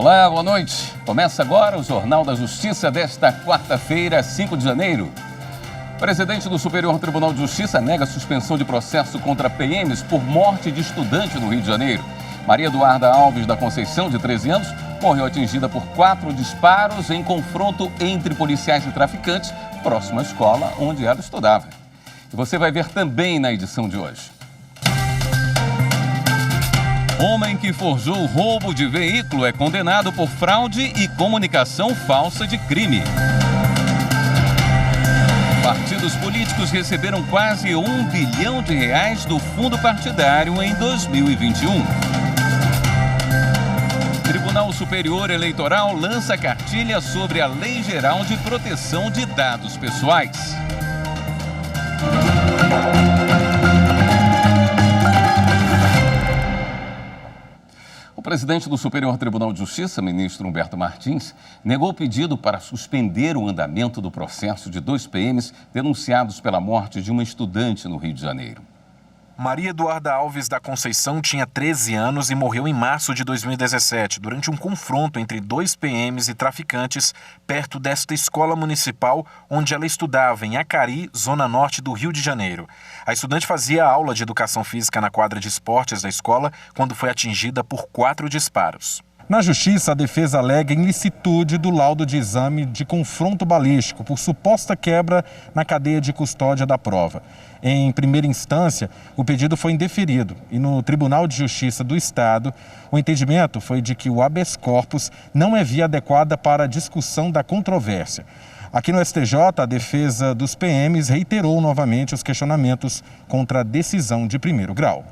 Olá, boa noite. Começa agora o Jornal da Justiça desta quarta-feira, 5 de janeiro. O presidente do Superior Tribunal de Justiça nega suspensão de processo contra PMs por morte de estudante no Rio de Janeiro. Maria Eduarda Alves da Conceição, de 13 anos, morreu atingida por 4 disparos em confronto entre policiais e traficantes próximo à escola onde ela estudava. E você vai ver também na edição de hoje. Homem que forjou roubo de veículo é condenado por fraude e comunicação falsa de crime. Partidos políticos receberam quase R$1 bilhão do fundo partidário em 2021. Tribunal Superior Eleitoral lança cartilha sobre a Lei Geral de Proteção de Dados Pessoais. O presidente do Superior Tribunal de Justiça, ministro Humberto Martins, negou o pedido para suspender o andamento do processo de 2 PMs denunciados pela morte de uma estudante no Rio de Janeiro. Maria Eduarda Alves da Conceição tinha 13 anos e morreu em março de 2017, durante um confronto entre 2 PMs e traficantes perto desta escola municipal onde ela estudava, em Acari, zona norte do Rio de Janeiro. A estudante fazia aula de educação física na quadra de esportes da escola quando foi atingida por 4 disparos. Na Justiça, a defesa alega ilicitude do laudo de exame de confronto balístico por suposta quebra na cadeia de custódia da prova. Em primeira instância, o pedido foi indeferido e no Tribunal de Justiça do Estado, o entendimento foi de que o habeas corpus não é via adequada para a discussão da controvérsia. Aqui no STJ, a defesa dos PMs reiterou novamente os questionamentos contra a decisão de primeiro grau.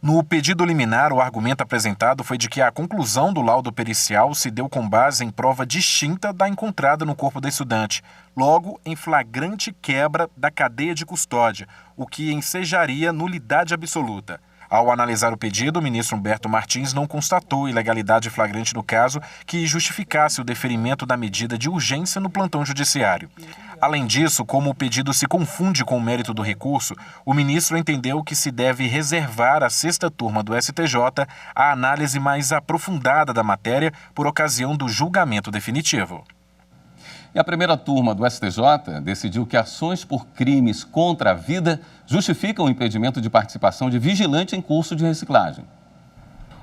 No pedido liminar, o argumento apresentado foi de que a conclusão do laudo pericial se deu com base em prova distinta da encontrada no corpo da estudante, logo em flagrante quebra da cadeia de custódia, o que ensejaria nulidade absoluta. Ao analisar o pedido, o ministro Humberto Martins não constatou ilegalidade flagrante no caso que justificasse o deferimento da medida de urgência no plantão judiciário. Além disso, como o pedido se confunde com o mérito do recurso, o ministro entendeu que se deve reservar à 6ª turma do STJ a análise mais aprofundada da matéria por ocasião do julgamento definitivo. E a primeira turma do STJ decidiu que ações por crimes contra a vida justificam o impedimento de participação de vigilante em curso de reciclagem.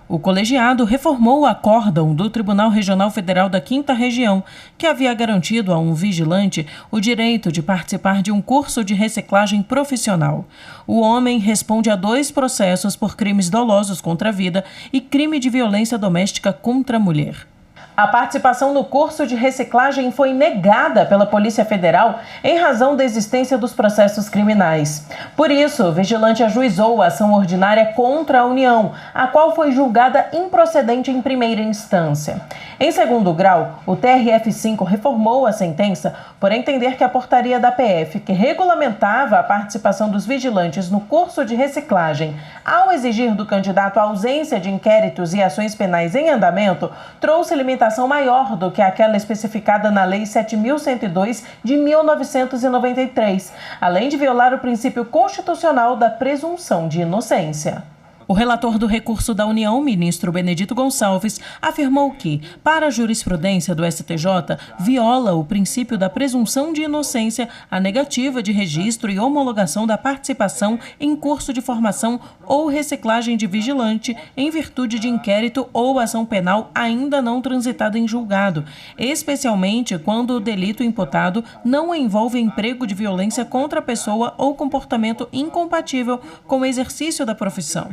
O colegiado reformou o acórdão do Tribunal Regional Federal da 5ª Região, que havia garantido a um vigilante o direito de participar de um curso de reciclagem profissional. O homem responde a 2 processos por crimes dolosos contra a vida e crime de violência doméstica contra a mulher. A participação no curso de reciclagem foi negada pela Polícia Federal em razão da existência dos processos criminais. Por isso, o vigilante ajuizou a ação ordinária contra a União, a qual foi julgada improcedente em primeira instância. Em segundo grau, o TRF5 reformou a sentença por entender que a portaria da PF, que regulamentava a participação dos vigilantes no curso de reciclagem, ao exigir do candidato a ausência de inquéritos e ações penais em andamento, trouxe limitação maior do que aquela especificada na Lei 7.102 de 1993, além de violar o princípio constitucional da presunção de inocência. O relator do recurso da União, ministro Benedito Gonçalves, afirmou que, para a jurisprudência do STJ, viola o princípio da presunção de inocência a negativa de registro e homologação da participação em curso de formação ou reciclagem de vigilante em virtude de inquérito ou ação penal ainda não transitada em julgado, especialmente quando o delito imputado não envolve emprego de violência contra a pessoa ou comportamento incompatível com o exercício da profissão.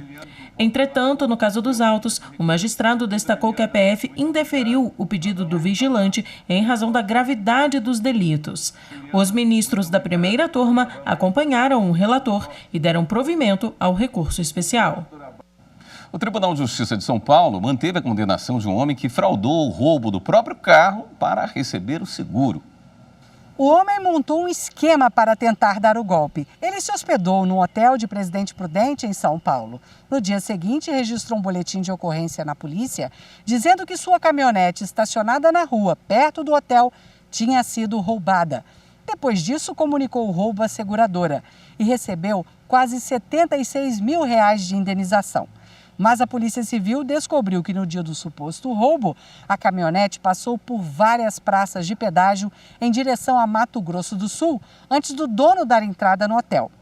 Entretanto, no caso dos autos, o magistrado destacou que a PF indeferiu o pedido do vigilante em razão da gravidade dos delitos. Os ministros da primeira turma acompanharam o relator e deram provimento ao recurso especial. O Tribunal de Justiça de São Paulo manteve a condenação de um homem que fraudou o roubo do próprio carro para receber o seguro. O homem montou um esquema para tentar dar o golpe. Ele se hospedou no hotel de Presidente Prudente, em São Paulo. No dia seguinte, registrou um boletim de ocorrência na polícia, dizendo que sua caminhonete estacionada na rua, perto do hotel, tinha sido roubada. Depois disso, comunicou o roubo à seguradora e recebeu quase R$ 76 mil de indenização. Mas a Polícia Civil descobriu que no dia do suposto roubo, a caminhonete passou por várias praças de pedágio em direção a Mato Grosso do Sul, antes do dono dar entrada no hotel.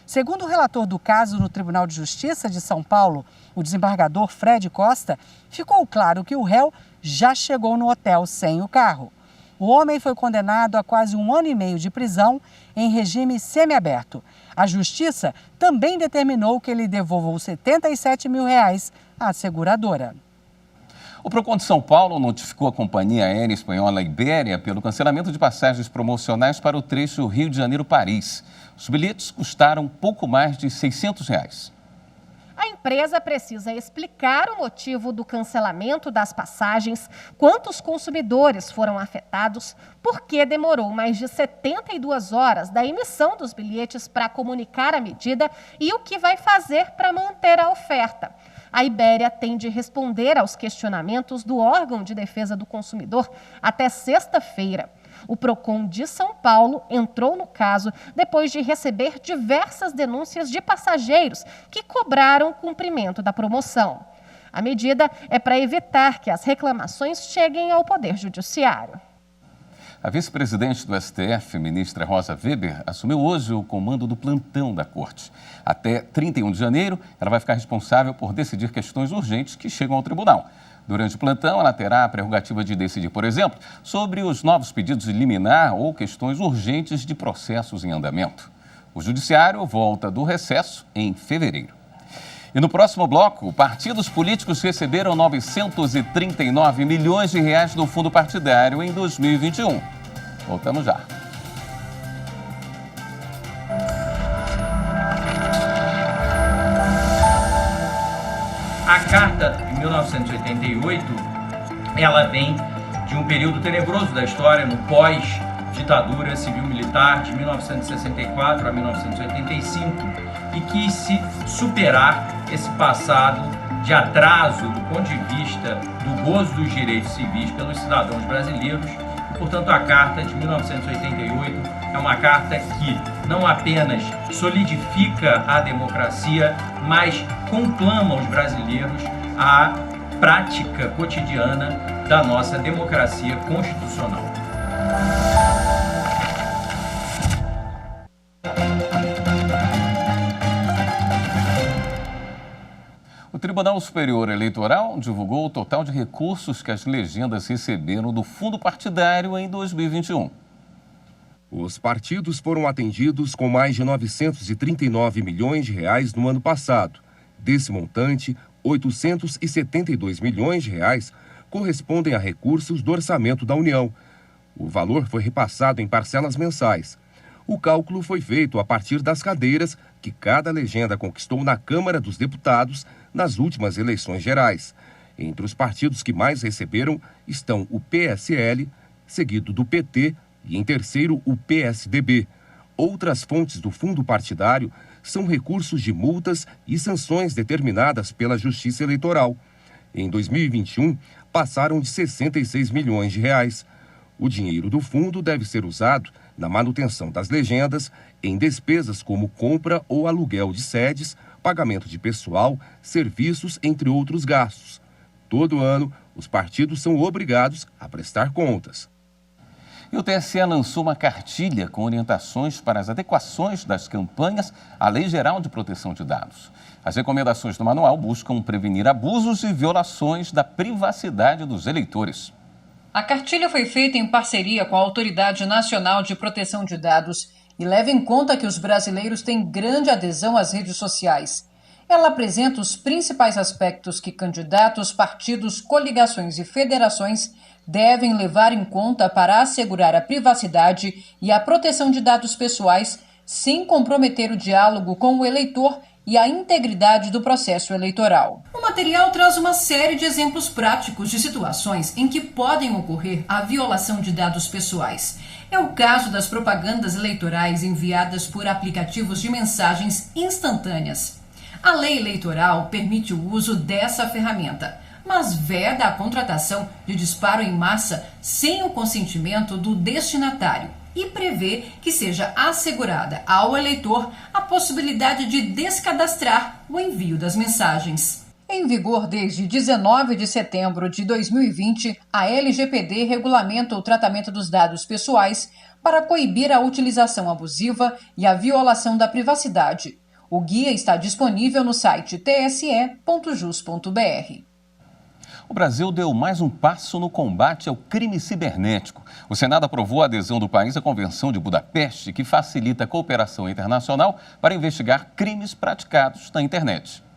Segundo o relator do caso no Tribunal de Justiça de São Paulo, o desembargador Fred Costa, ficou claro que o réu já chegou no hotel sem o carro. O homem foi condenado a quase 1 ano e meio de prisão em regime semiaberto. A Justiça também determinou que ele devolva os R$77 mil à seguradora. O Procon de São Paulo notificou a companhia aérea espanhola Iberia pelo cancelamento de passagens promocionais para o trecho Rio de Janeiro-Paris. Os bilhetes custaram pouco mais de R$600. A empresa precisa explicar o motivo do cancelamento das passagens, quantos consumidores foram afetados, por que demorou mais de 72 horas da emissão dos bilhetes para comunicar a medida e o que vai fazer para manter a oferta. A Iberia tem de responder aos questionamentos do órgão de defesa do consumidor até sexta-feira. O Procon de São Paulo entrou no caso depois de receber diversas denúncias de passageiros que cobraram cumprimento da promoção. A medida é para evitar que as reclamações cheguem ao Poder Judiciário. A vice-presidente do STF, ministra Rosa Weber, assumiu hoje o comando do plantão da Corte. Até 31 de janeiro, ela vai ficar responsável por decidir questões urgentes que chegam ao tribunal. Durante o plantão, ela terá a prerrogativa de decidir, por exemplo, sobre os novos pedidos de liminar ou questões urgentes de processos em andamento. O Judiciário volta do recesso em fevereiro. E no próximo bloco, partidos políticos receberam 939 milhões de reais do fundo partidário em 2021. Voltamos já. A Carta de 1988, ela vem de um período tenebroso da história, no pós-ditadura civil-militar de 1964 a 1985, e quis se superar esse passado de atraso do ponto de vista do gozo dos direitos civis pelos cidadãos brasileiros. Portanto, a Carta de 1988 é uma carta que não apenas solidifica a democracia, mas conclama os brasileiros à prática cotidiana da nossa democracia constitucional. O Tribunal Superior Eleitoral divulgou o total de recursos que as legendas receberam do fundo partidário em 2021. Os partidos foram atendidos com mais de 939 milhões de reais no ano passado. Desse montante, 872 milhões de reais correspondem a recursos do orçamento da União. O valor foi repassado em parcelas mensais. O cálculo foi feito a partir das cadeiras que cada legenda conquistou na Câmara dos Deputados nas últimas eleições gerais. Entre os partidos que mais receberam estão o PSL, seguido do PT e, em terceiro, o PSDB. Outras fontes do fundo partidário são recursos de multas e sanções determinadas pela Justiça Eleitoral. Em 2021, passaram de 66 milhões de reais. O dinheiro do fundo deve ser usado na manutenção das legendas, em despesas como compra ou aluguel de sedes, pagamento de pessoal, serviços, entre outros gastos. Todo ano, os partidos são obrigados a prestar contas. E o TSE lançou uma cartilha com orientações para as adequações das campanhas à Lei Geral de Proteção de Dados. As recomendações do manual buscam prevenir abusos e violações da privacidade dos eleitores. A cartilha foi feita em parceria com a Autoridade Nacional de Proteção de Dados e leva em conta que os brasileiros têm grande adesão às redes sociais. Ela apresenta os principais aspectos que candidatos, partidos, coligações e federações devem levar em conta para assegurar a privacidade e a proteção de dados pessoais sem comprometer o diálogo com o eleitor e a integridade do processo eleitoral. O material traz uma série de exemplos práticos de situações em que podem ocorrer a violação de dados pessoais. É o caso das propagandas eleitorais enviadas por aplicativos de mensagens instantâneas. A lei eleitoral permite o uso dessa ferramenta, mas veda a contratação de disparo em massa sem o consentimento do destinatário e prevê que seja assegurada ao eleitor a possibilidade de descadastrar o envio das mensagens. Em vigor desde 19 de setembro de 2020, a LGPD regulamenta o tratamento dos dados pessoais para coibir a utilização abusiva e a violação da privacidade. O guia está disponível no site tse.jus.br. O Brasil deu mais um passo no combate ao crime cibernético. O Senado aprovou a adesão do país à Convenção de Budapeste, que facilita a cooperação internacional para investigar crimes praticados na internet.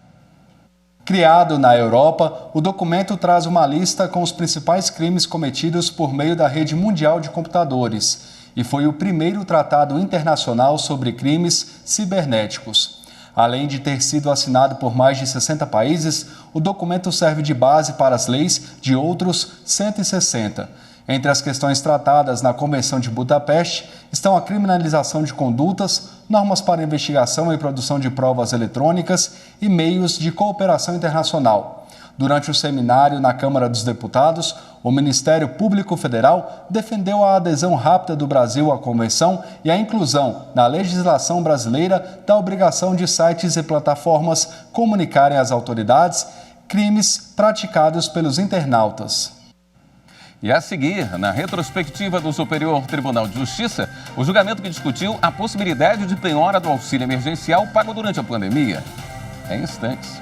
Criado na Europa, o documento traz uma lista com os principais crimes cometidos por meio da rede mundial de computadores e foi o primeiro tratado internacional sobre crimes cibernéticos. Além de ter sido assinado por mais de 60 países, o documento serve de base para as leis de outros 160. Entre as questões tratadas na Convenção de Budapeste estão a criminalização de condutas, normas para investigação e produção de provas eletrônicas e meios de cooperação internacional. Durante o seminário na Câmara dos Deputados, o Ministério Público Federal defendeu a adesão rápida do Brasil à Convenção e a inclusão na legislação brasileira da obrigação de sites e plataformas comunicarem às autoridades crimes praticados pelos internautas. E a seguir, na retrospectiva do Superior Tribunal de Justiça, o julgamento que discutiu a possibilidade de penhora do auxílio emergencial pago durante a pandemia. Em instantes.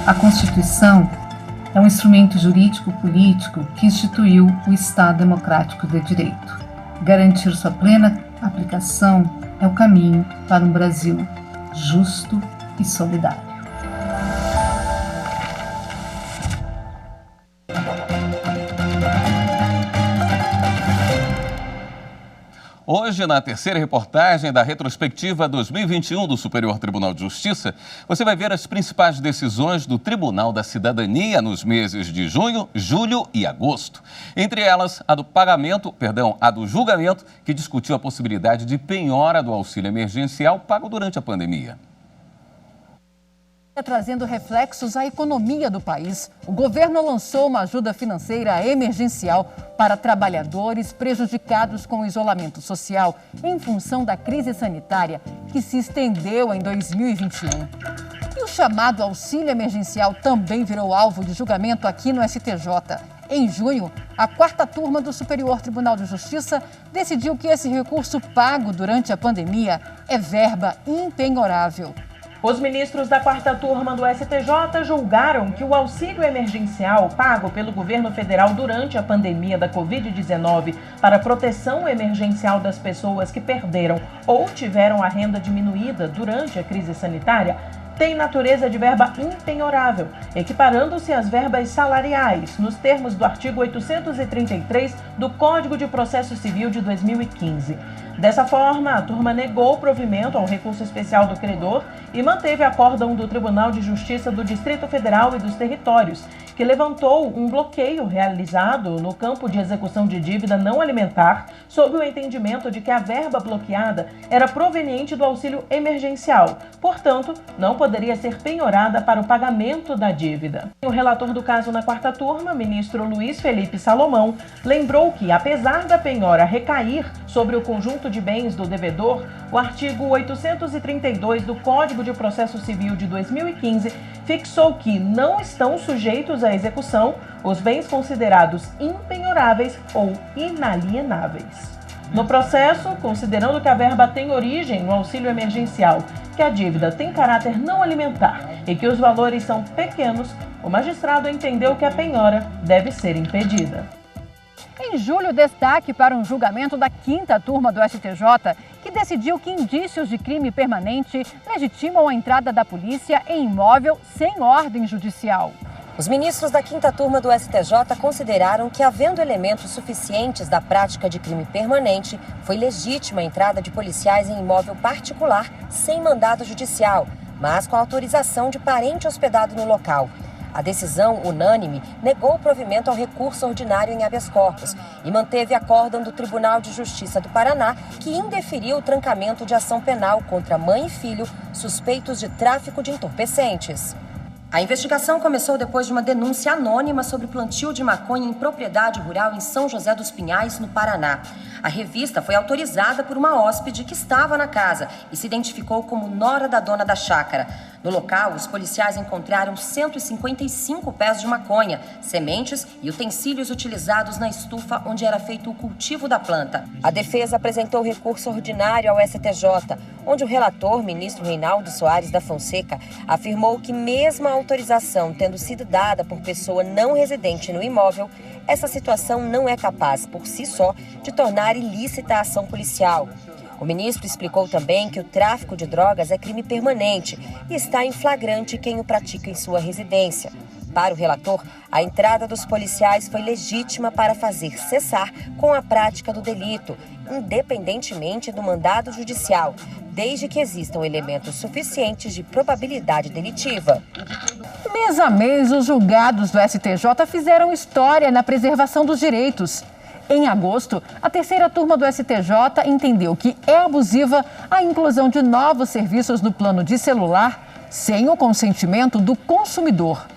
A Constituição é um instrumento jurídico-político que instituiu o Estado Democrático de Direito. Garantir sua plena aplicação é o caminho para um Brasil justo e solidário. Hoje, na terceira reportagem da retrospectiva 2021 do Superior Tribunal de Justiça, você vai ver as principais decisões do Tribunal da Cidadania nos meses de junho, julho e agosto. Entre elas, a do julgamento, que discutiu a possibilidade de penhora do auxílio emergencial pago durante a pandemia. Trazendo reflexos à economia do país, o governo lançou uma ajuda financeira emergencial para trabalhadores prejudicados com o isolamento social em função da crise sanitária que se estendeu em 2021. E o chamado auxílio emergencial também virou alvo de julgamento aqui no STJ. Em junho, a 4ª turma do Superior Tribunal de Justiça decidiu que esse recurso pago durante a pandemia é verba impenhorável. Os ministros da 4ª turma do STJ julgaram que o auxílio emergencial pago pelo governo federal durante a pandemia da Covid-19 para proteção emergencial das pessoas que perderam ou tiveram a renda diminuída durante a crise sanitária tem natureza de verba impenhorável, equiparando-se às verbas salariais, nos termos do artigo 833 do Código de Processo Civil de 2015. Dessa forma, a turma negou o provimento ao recurso especial do credor e manteve acórdão do Tribunal de Justiça do Distrito Federal e dos Territórios, que levantou um bloqueio realizado no campo de execução de dívida não alimentar, sob o entendimento de que a verba bloqueada era proveniente do auxílio emergencial, portanto, não poderia ser penhorada para o pagamento da dívida. O relator do caso na 4ª turma, ministro Luiz Felipe Salomão, lembrou que, apesar da penhora recair sobre o conjunto de bens do devedor, o artigo 832 do Código de Processo Civil de 2015 fixou que não estão sujeitos à execução os bens considerados impenhoráveis ou inalienáveis. No processo, considerando que a verba tem origem no auxílio emergencial, que a dívida tem caráter não alimentar e que os valores são pequenos, o magistrado entendeu que a penhora deve ser impedida. Em julho, destaque para um julgamento da 5ª turma do STJ, que decidiu que indícios de crime permanente legitimam a entrada da polícia em imóvel sem ordem judicial. Os ministros da 5ª turma do STJ consideraram que, havendo elementos suficientes da prática de crime permanente, foi legítima a entrada de policiais em imóvel particular sem mandado judicial, mas com autorização de parente hospedado no local. A decisão, unânime, negou o provimento ao recurso ordinário em habeas corpus e manteve acórdão do Tribunal de Justiça do Paraná, que indeferiu o trancamento de ação penal contra mãe e filho suspeitos de tráfico de entorpecentes. A investigação começou depois de uma denúncia anônima sobre plantio de maconha em propriedade rural em São José dos Pinhais, no Paraná. A revista foi autorizada por uma hóspede que estava na casa e se identificou como nora da dona da chácara. No local, os policiais encontraram 155 pés de maconha, sementes e utensílios utilizados na estufa onde era feito o cultivo da planta. A defesa apresentou recurso ordinário ao STJ, onde o relator, ministro Reinaldo Soares da Fonseca, afirmou que mesmo a autorização tendo sido dada por pessoa não residente no imóvel, essa situação não é capaz, por si só, de tornar ilícita a ação policial. O ministro explicou também que o tráfico de drogas é crime permanente e está em flagrante quem o pratica em sua residência. Para o relator, a entrada dos policiais foi legítima para fazer cessar com a prática do delito, independentemente do mandado judicial, desde que existam elementos suficientes de probabilidade delitiva. Mês a mês, os julgados do STJ fizeram história na preservação dos direitos. Em agosto, a terceira turma do STJ entendeu que é abusiva a inclusão de novos serviços no plano de celular sem o consentimento do consumidor.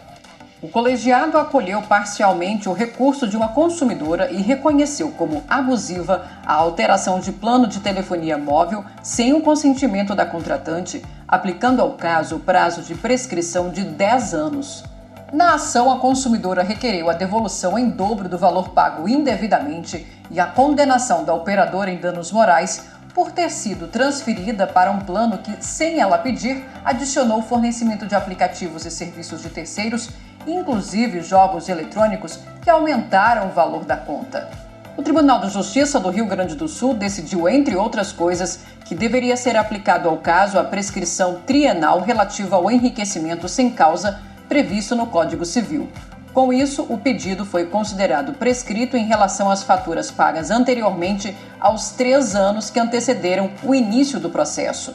O colegiado acolheu parcialmente o recurso de uma consumidora e reconheceu como abusiva a alteração de plano de telefonia móvel sem o consentimento da contratante, aplicando ao caso o prazo de prescrição de 10 anos. Na ação, a consumidora requereu a devolução em dobro do valor pago indevidamente e a condenação da operadora em danos morais por ter sido transferida para um plano que, sem ela pedir, adicionou o fornecimento de aplicativos e serviços de terceiros, inclusive jogos eletrônicos, que aumentaram o valor da conta. O Tribunal de Justiça do Rio Grande do Sul decidiu, entre outras coisas, que deveria ser aplicado ao caso a prescrição trienal relativa ao enriquecimento sem causa previsto no Código Civil. Com isso, o pedido foi considerado prescrito em relação às faturas pagas anteriormente aos 3 anos que antecederam o início do processo.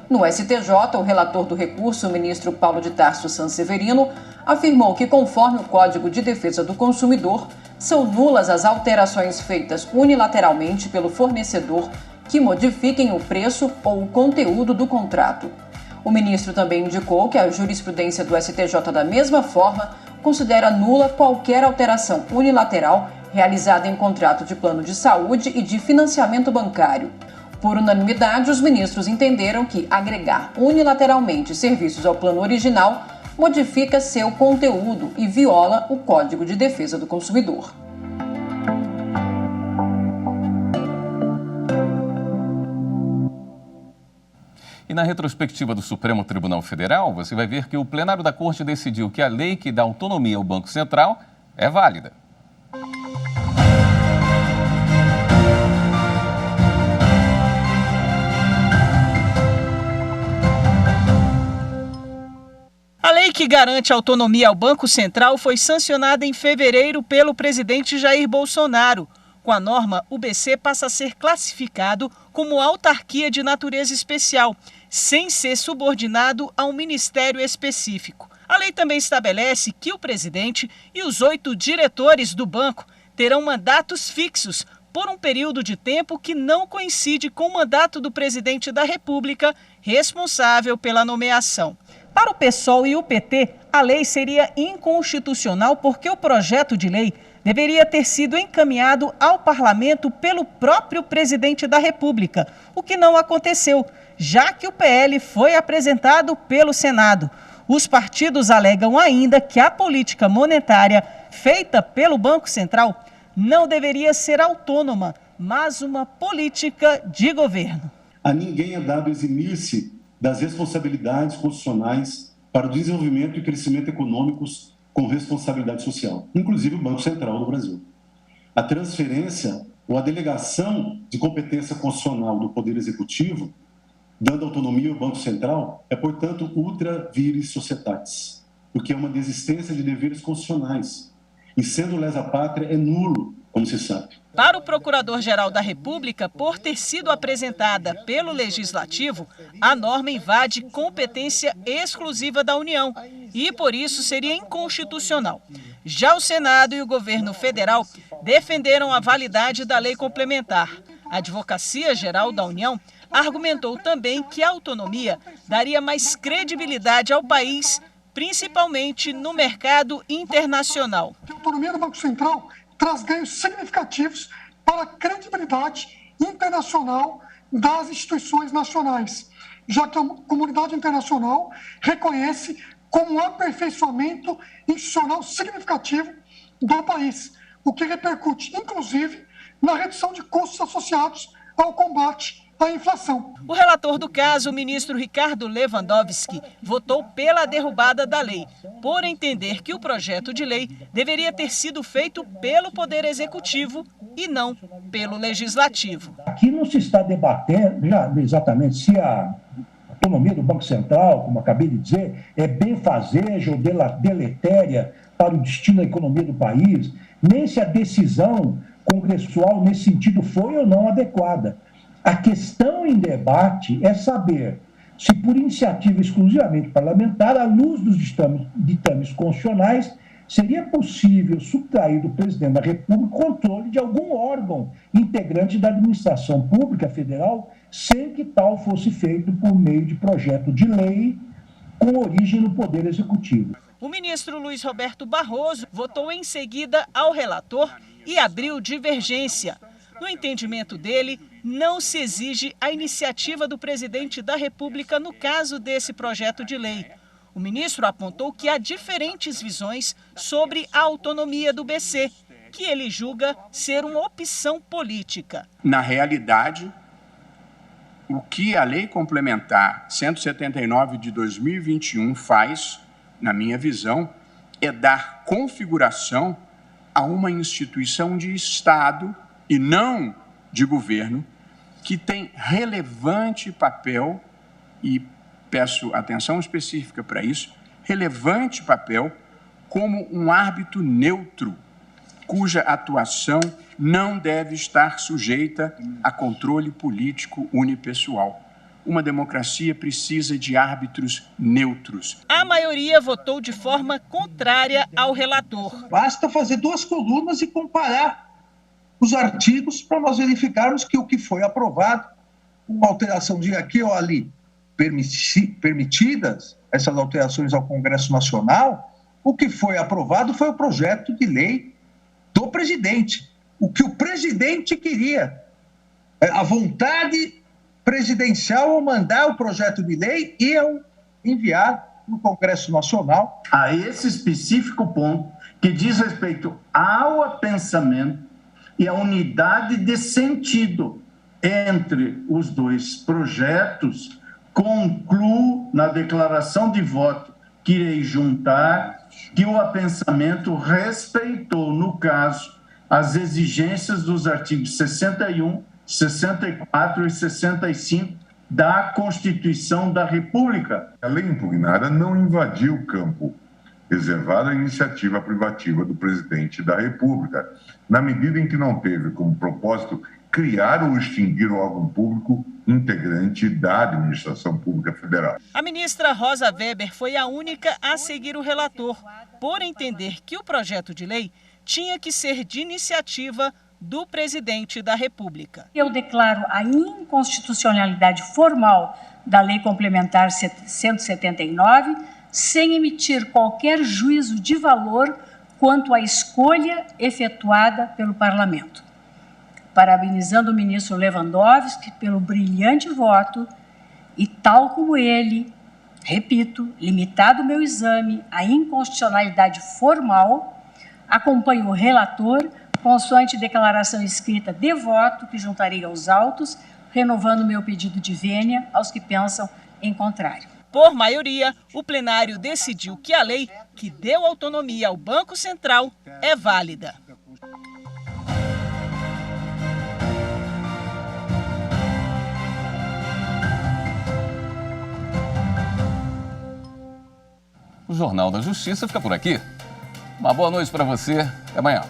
No STJ, o relator do recurso, o ministro Paulo de Tarso Sanseverino, afirmou que, conforme o Código de Defesa do Consumidor, são nulas as alterações feitas unilateralmente pelo fornecedor que modifiquem o preço ou o conteúdo do contrato. O ministro também indicou que a jurisprudência do STJ, da mesma forma, considera nula qualquer alteração unilateral realizada em contrato de plano de saúde e de financiamento bancário. Por unanimidade, os ministros entenderam que agregar unilateralmente serviços ao plano original modifica seu conteúdo e viola o Código de Defesa do Consumidor. E na retrospectiva do Supremo Tribunal Federal, você vai ver que o plenário da Corte decidiu que a lei que dá autonomia ao Banco Central é válida. A lei que garante autonomia ao Banco Central foi sancionada em fevereiro pelo presidente Jair Bolsonaro. Com a norma, o BC passa a ser classificado como autarquia de natureza especial, sem ser subordinado a um ministério específico. A lei também estabelece que o presidente e os 8 diretores do banco terão mandatos fixos por um período de tempo que não coincide com o mandato do presidente da República, responsável pela nomeação. Para o PSOL e o PT, a lei seria inconstitucional porque o projeto de lei deveria ter sido encaminhado ao parlamento pelo próprio presidente da República, o que não aconteceu, já que o PL foi apresentado pelo Senado. Os partidos alegam ainda que a política monetária feita pelo Banco Central não deveria ser autônoma, mas uma política de governo. A ninguém é dado eximir-se das responsabilidades constitucionais para o desenvolvimento e crescimento econômicos com responsabilidade social, inclusive o Banco Central do Brasil. A transferência ou a delegação de competência constitucional do Poder Executivo, dando autonomia ao Banco Central, é, portanto, ultra vires societatis, porque é uma desistência de deveres constitucionais. E sendo lesa pátria, é nulo, como se sabe. Para o Procurador-Geral da República, por ter sido apresentada pelo Legislativo, a norma invade competência exclusiva da União e, por isso, seria inconstitucional. Já o Senado e o governo federal defenderam a validade da lei complementar. A Advocacia Geral da União argumentou também que a autonomia daria mais credibilidade ao país, principalmente no mercado internacional. A autonomia do Banco Central traz ganhos significativos para a credibilidade internacional das instituições nacionais, já que a comunidade internacional reconhece como um aperfeiçoamento institucional significativo do país, o que repercute, inclusive, na redução de custos associados ao combate à inflação. O relator do caso, o ministro Ricardo Lewandowski, votou pela derrubada da lei, por entender que o projeto de lei deveria ter sido feito pelo Poder Executivo e não pelo Legislativo. Aqui não se está debatendo exatamente se a autonomia do Banco Central, como acabei de dizer, é benfazeja ou deletéria para o destino da economia do país, nem se a decisão congressual nesse sentido foi ou não adequada. A questão em debate é saber se, por iniciativa exclusivamente parlamentar, à luz dos ditames constitucionais, seria possível subtrair do presidente da República o controle de algum órgão integrante da administração pública federal, sem que tal fosse feito por meio de projeto de lei com origem no Poder Executivo. O ministro Luiz Roberto Barroso votou em seguida ao relator e abriu divergência. No entendimento dele, não se exige a iniciativa do presidente da República no caso desse projeto de lei. O ministro apontou que há diferentes visões sobre a autonomia do BC, que ele julga ser uma opção política. Na realidade, o que a Lei Complementar 179 de 2021 faz, na minha visão, é dar configuração a uma instituição de Estado e não de governo, que tem relevante papel, e peço atenção específica para isso, relevante papel como um árbitro neutro, cuja atuação não deve estar sujeita a controle político unipessoal. Uma democracia precisa de árbitros neutros. A maioria votou de forma contrária ao relator. Basta fazer 2 colunas e comparar os artigos para nós verificarmos que o que foi aprovado, uma alteração de aqui ou ali, permitidas essas alterações ao Congresso Nacional, o que foi aprovado foi o projeto de lei do presidente. O que o presidente queria, a vontade presidencial ao mandar o projeto de lei e ao enviar no Congresso Nacional. A esse específico ponto que diz respeito ao pensamento e a unidade de sentido entre os 2 projetos, concluo na declaração de voto que irei juntar que o apensamento respeitou, no caso, as exigências dos artigos 61, 64 e 65 da Constituição da República. A lei impugnada não invadiu o campo reservado à iniciativa privativa do presidente da República, na medida em que não teve como propósito criar ou extinguir o órgão público integrante da administração pública federal. A ministra Rosa Weber foi a única a seguir o relator, por entender que o projeto de lei tinha que ser de iniciativa do presidente da República. Eu declaro a inconstitucionalidade formal da Lei Complementar 179, sem emitir qualquer juízo de valor quanto à escolha efetuada pelo Parlamento. Parabenizando o ministro Lewandowski pelo brilhante voto e, tal como ele, repito, limitado o meu exame à inconstitucionalidade formal, acompanho o relator consoante declaração escrita de voto que juntarei aos autos, renovando meu pedido de vênia aos que pensam em contrário. Por maioria, o plenário decidiu que a lei que deu autonomia ao Banco Central é válida. O Jornal da Justiça fica por aqui. Uma boa noite para você. Até amanhã.